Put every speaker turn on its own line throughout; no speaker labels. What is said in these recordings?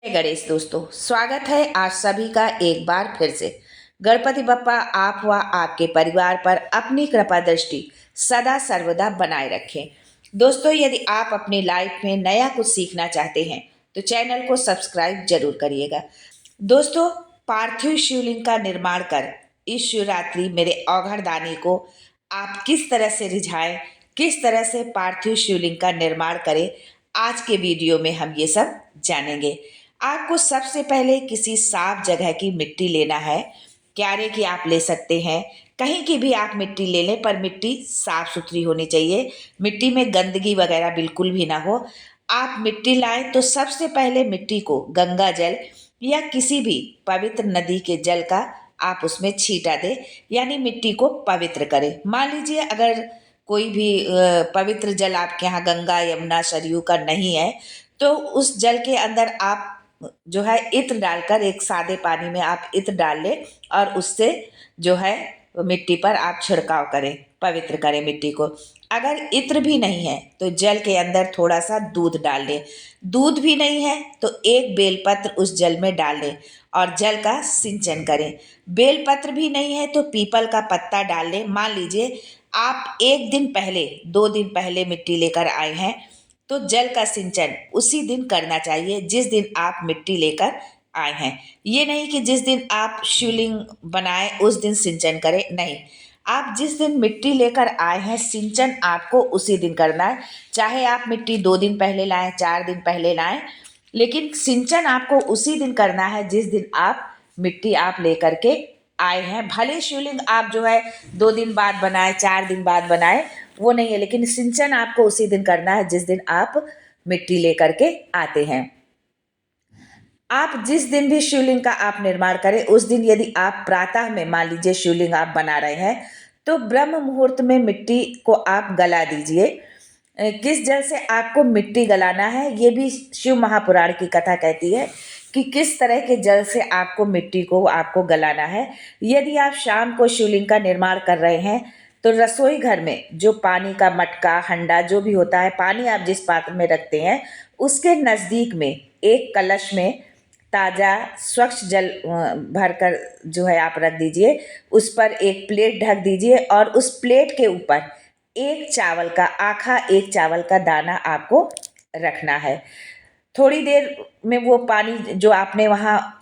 जय गणेश दोस्तों, स्वागत है आप सभी का एक बार फिर से। गणपति बप्पा आप व आपके परिवार पर अपनी कृपा दृष्टि सदा सर्वदा बनाए रखें। दोस्तों, यदि आप अपनी लाइफ में नया कुछ सीखना चाहते हैं तो चैनल को सब्सक्राइब जरूर करिएगा। दोस्तों, पार्थिव शिवलिंग का निर्माण कर इस शिवरात्रि मेरे औघड़ दानी को आप किस तरह से रिझाएं, किस तरह से पार्थिव शिवलिंग का निर्माण करें, आज के वीडियो में हम ये सब जानेंगे। आपको सबसे पहले किसी साफ जगह की मिट्टी लेना है। क्यारे की आप ले सकते हैं, कहीं की भी आप मिट्टी ले लें, पर मिट्टी साफ सुथरी होनी चाहिए। मिट्टी में गंदगी वगैरह बिल्कुल भी ना हो। आप मिट्टी लाएं तो सबसे पहले मिट्टी को गंगा जल या किसी भी पवित्र नदी के जल का आप उसमें छींटा दें, यानी मिट्टी को पवित्र करें। मान लीजिए अगर कोई भी पवित्र जल आपके यहाँ गंगा यमुना सरयू का नहीं है, तो उस जल के अंदर आप जो है इत्र डालकर, एक सादे पानी में आप इत्र डाल लें और उससे जो है मिट्टी पर आप छिड़काव करें, पवित्र करें मिट्टी को। अगर इत्र भी नहीं है तो जल के अंदर थोड़ा सा दूध डाल लें। दूध भी नहीं है तो एक बेलपत्र उस जल में डाल लें और जल का सिंचन करें। बेलपत्र भी नहीं है तो पीपल का पत्ता डाल लें। मान लीजिए आप एक दिन पहले, 2 दिन पहले मिट्टी लेकर आए हैं, तो जल का सिंचन उसी दिन करना चाहिए जिस दिन आप मिट्टी लेकर आए हैं। ये नहीं कि जिस दिन आप शिवलिंग बनाए उस दिन सिंचन करें, नहीं। आप जिस दिन मिट्टी लेकर आए हैं सिंचन आपको उसी दिन करना है। चाहे आप मिट्टी 2 दिन पहले लाएं, 4 दिन पहले लाएं, लेकिन सिंचन आपको उसी दिन करना है जिस दिन आप मिट्टी आप लेकर के आए हैं। भले शिवलिंग आप जो है 2 दिन बाद बनाए, 4 दिन बाद बनाए, वो नहीं है, लेकिन सिंचन आपको उसी दिन करना है जिस दिन आप मिट्टी लेकर के आते हैं। आप जिस दिन भी शिवलिंग का आप निर्माण करें उस दिन यदि आप प्रातः में, मान लीजिए शिवलिंग आप बना रहे हैं, तो ब्रह्म मुहूर्त में मिट्टी को आप गला दीजिए। किस जल से आपको मिट्टी गलाना है ये भी शिव महापुराण की कथा कहती है कि किस तरह के जल से आपको मिट्टी को आपको गलाना है। यदि आप शाम को शिवलिंग का निर्माण कर रहे हैं तो रसोई घर में जो पानी का मटका, हंडा जो भी होता है, पानी आप जिस पात्र में रखते हैं उसके नज़दीक में एक कलश में ताज़ा स्वच्छ जल भरकर जो है आप रख दीजिए। उस पर एक प्लेट ढक दीजिए और उस प्लेट के ऊपर एक चावल का आखा, एक चावल का दाना आपको रखना है। थोड़ी देर में वो पानी जो आपने वहाँ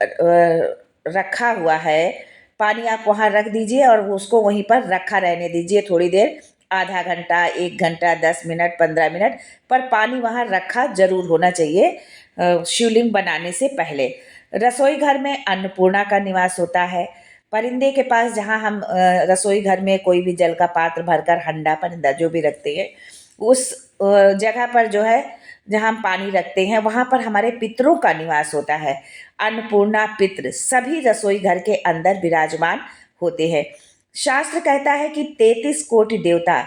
रखा हुआ है, पानी आप वहाँ रख दीजिए और उसको वहीं पर रखा रहने दीजिए थोड़ी देर, आधा घंटा, 1 घंटा, 10 मिनट, 15 मिनट, पर पानी वहाँ रखा जरूर होना चाहिए शिवलिंग बनाने से पहले। रसोई घर में अन्नपूर्णा का निवास होता है। परिंदे के पास, जहाँ हम रसोई घर में कोई भी जल का पात्र भरकर, हंडा परिंदा जो भी रखते हैं, उस जगह पर जो है जहाँ हम पानी रखते हैं वहाँ पर हमारे पितरों का निवास होता है। अन्नपूर्णा पितृ सभी रसोई घर के अंदर विराजमान होते हैं। शास्त्र कहता है कि 33 कोटि देवता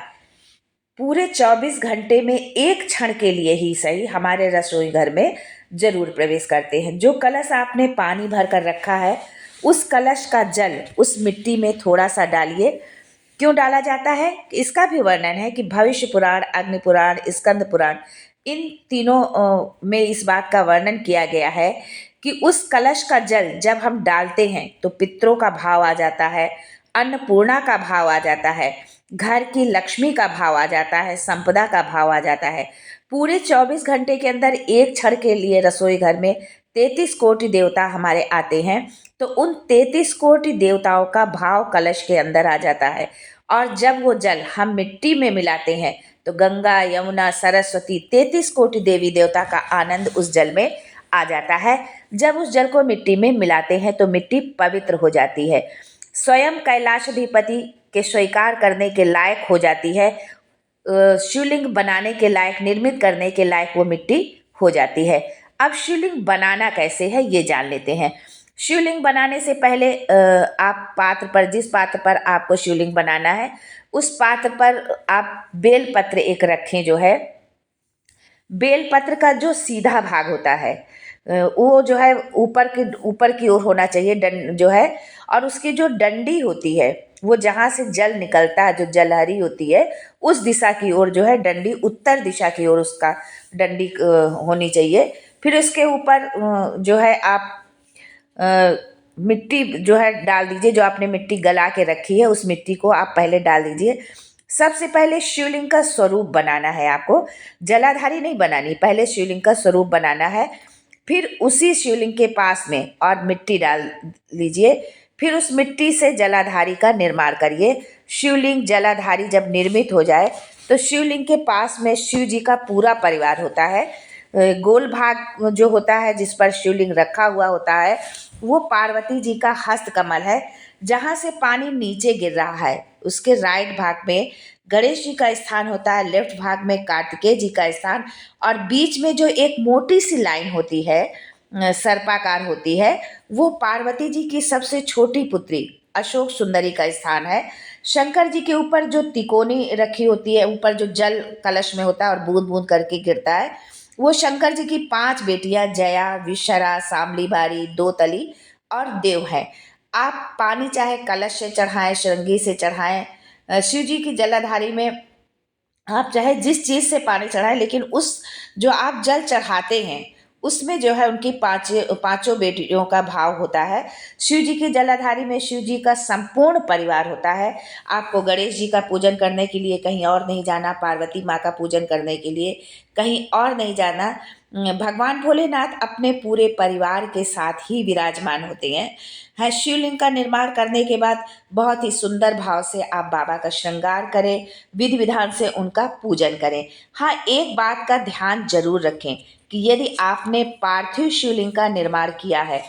पूरे 24 घंटे में एक क्षण के लिए ही सही हमारे रसोई घर में जरूर प्रवेश करते हैं। जो कलश आपने पानी भर कर रखा है उस कलश का जल उस मिट्टी में थोड़ा सा डालिए। क्यों डाला जाता है इसका भी वर्णन है कि भविष्य पुराण, अग्नि पुराण, स्कंद पुराण, इन तीनों में इस बात का वर्णन किया गया है कि उस कलश का जल जब हम डालते हैं तो पितरों का भाव आ जाता है, अन्नपूर्णा का भाव आ जाता है, घर की लक्ष्मी का भाव आ जाता है, संपदा का भाव आ जाता है। पूरे 24 घंटे के अंदर एक क्षण के लिए रसोई घर में 33 कोटि देवता हमारे आते हैं, तो उन 33 कोटि देवताओं का भाव कलश के अंदर आ जाता है। और जब वो जल हम मिट्टी में मिलाते हैं तो गंगा यमुना सरस्वती 33 कोटि देवी देवता का आनंद उस जल में आ जाता है। जब उस जल को मिट्टी में मिलाते हैं तो मिट्टी पवित्र हो जाती है, स्वयं कैलाशाधिपति के स्वीकार करने के लायक हो जाती है। शिवलिंग बनाने के लायक, निर्मित करने के लायक वो मिट्टी हो जाती है। अब शिवलिंग बनाना कैसे है ये जान लेते हैं। शिवलिंग बनाने से पहले आप पात्र पर, जिस पात्र पर आपको शिवलिंग बनाना है उस पात्र पर आप बेलपत्र एक रखें। जो है बेलपत्र का जो सीधा भाग होता है वो जो है ऊपर की ओर होना चाहिए, जो है, और उसकी जो डंडी होती है वो जहाँ से जल निकलता है, जो जलहरी होती है, उस दिशा की ओर जो है डंडी, उत्तर दिशा की ओर उसका डंडी होनी चाहिए। फिर उसके ऊपर जो है आप मिट्टी जो है डाल दीजिए। जो आपने मिट्टी गला के रखी है उस मिट्टी को आप पहले डाल दीजिए। सबसे पहले शिवलिंग का स्वरूप बनाना है आपको, जलाधारी नहीं बनानी, पहले शिवलिंग का स्वरूप बनाना है। फिर उसी शिवलिंग के पास में और मिट्टी डाल लीजिए। फिर उस मिट्टी से जलाधारी का निर्माण करिए। शिवलिंग जलाधारी जब निर्मित हो जाए तो शिवलिंग के पास में शिव जी का पूरा परिवार होता है। गोल भाग जो होता है जिस पर शिवलिंग रखा हुआ होता है वो पार्वती जी का हस्त कमल है। जहाँ से पानी नीचे गिर रहा है उसके राइट भाग में गणेश जी का स्थान होता है, लेफ्ट भाग में कार्तिकेय जी का स्थान, और बीच में जो एक मोटी सी लाइन होती है सर्पाकार होती है वो पार्वती जी की सबसे छोटी पुत्री अशोक सुंदरी का स्थान है। शंकर जी के ऊपर जो तिकोनी रखी होती है, ऊपर जो जल कलश में होता है और बूंद बूंद करके गिरता है, वो शंकर जी की 5 बेटियां जया, विशरा, सामली बारी, दोतली और देव है। आप पानी चाहे कलश से चढ़ाएं, श्रृंगी से चढ़ाएं, शिव जी की जलाधारी में आप चाहे जिस चीज से पानी चढ़ाएं, लेकिन उस जो आप जल चढ़ाते हैं उसमें जो है उनकी पांचों बेटियों का भाव होता है। शिव जी की जलाधारी में शिव जी का संपूर्ण परिवार होता है। आपको गणेश जी का पूजन करने के लिए कहीं और नहीं जाना, पार्वती माँ का पूजन करने के लिए कहीं और नहीं जाना। भगवान भोलेनाथ अपने पूरे परिवार के साथ ही विराजमान होते हैं। है शिवलिंग का निर्माण करने के बाद बहुत ही सुंदर भाव से आप बाबा का श्रृंगार करें, विधि विधान से उनका पूजन करें। हाँ, एक बात का ध्यान जरूर रखें कि यदि आपने पार्थिव शिवलिंग का निर्माण किया है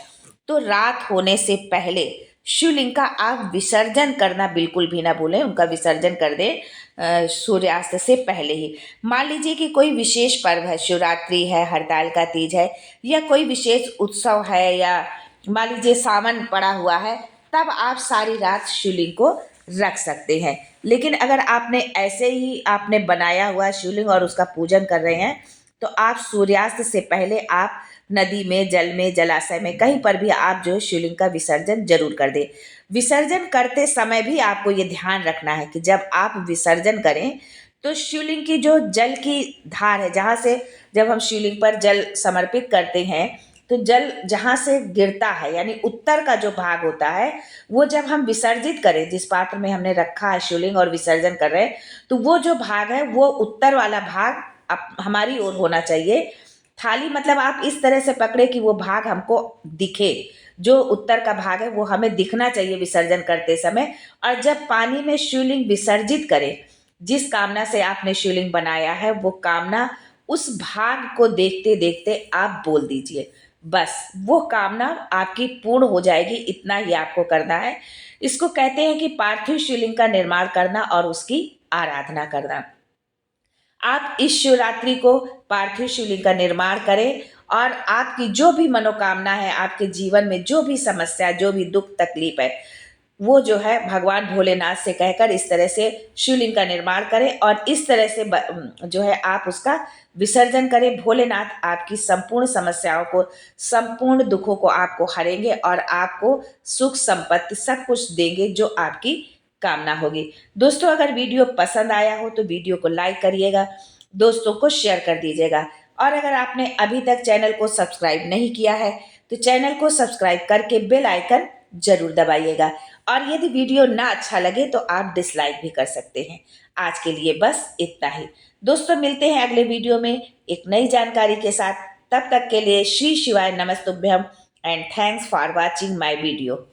तो रात होने से पहले शिवलिंग का आप विसर्जन करना बिल्कुल भी ना भूलें। उनका विसर्जन कर दें सूर्यास्त से पहले ही। मान लीजिए कि कोई विशेष पर्व है, शिवरात्रि है, हरताल का तीज है, या कोई विशेष उत्सव है, या मान लीजिए सावन पड़ा हुआ है, तब आप सारी रात शिवलिंग को रख सकते हैं। लेकिन अगर आपने ऐसे ही आपने बनाया हुआ शिवलिंग और उसका पूजन कर रहे हैं तो आप सूर्यास्त से पहले आप नदी में, जल में, जलाशय में, कहीं पर भी आप जो है शिवलिंग का विसर्जन जरूर कर दें। विसर्जन करते समय भी आपको ये ध्यान रखना है कि जब आप विसर्जन करें तो शिवलिंग की जो जल की धार है, जहाँ से जब हम शिवलिंग पर जल समर्पित करते हैं तो जल जहाँ से गिरता है यानी उत्तर का जो भाग होता है, वो जब हम विसर्जित करें, जिस पात्र में हमने रखा है शिवलिंग और विसर्जन कर रहे हैं, तो वो जो भाग है वो उत्तर वाला भाग हमारी ओर होना चाहिए। थाली मतलब आप इस तरह से पकड़े कि वो भाग हमको दिखे। जो उत्तर का भाग है वो हमें दिखना चाहिए विसर्जन करते समय। और जब पानी में शिवलिंग विसर्जित करें, जिस कामना से आपने शिवलिंग बनाया है वो कामना उस भाग को देखते देखते आप बोल दीजिए। बस वो कामना आपकी पूर्ण हो जाएगी। इतना ही आपको करना है। इसको कहते हैं कि पार्थिव शिवलिंग का निर्माण करना और उसकी आराधना करना। आप इस शिवरात्रि को पार्थिव शिवलिंग का निर्माण करें और आपकी जो भी मनोकामना है, आपके जीवन में जो भी समस्या, जो भी दुख तकलीफ है, वो जो है भगवान भोलेनाथ से कहकर इस तरह से शिवलिंग का निर्माण करें और इस तरह से जो है आप उसका विसर्जन करें। भोलेनाथ आपकी संपूर्ण समस्याओं को, संपूर्ण दुखों को आपको हरेंगे और आपको सुख संपत्ति सब कुछ देंगे जो आपकी कामना होगी। दोस्तों, अगर वीडियो पसंद आया हो तो वीडियो को लाइक करिएगा, दोस्तों को शेयर कर दीजिएगा, और अगर आपने अभी तक चैनल को सब्सक्राइब नहीं किया है तो चैनल को सब्सक्राइब करके बेल आइकन जरूर दबाइएगा। और यदि वीडियो ना अच्छा लगे तो आप डिसलाइक भी कर सकते हैं। आज के लिए बस इतना ही। दोस्तों, मिलते हैं अगले वीडियो में एक नई जानकारी के साथ। तब तक के लिए श्री शिवाय नमस्तुभ्यम and thanks for watching my video.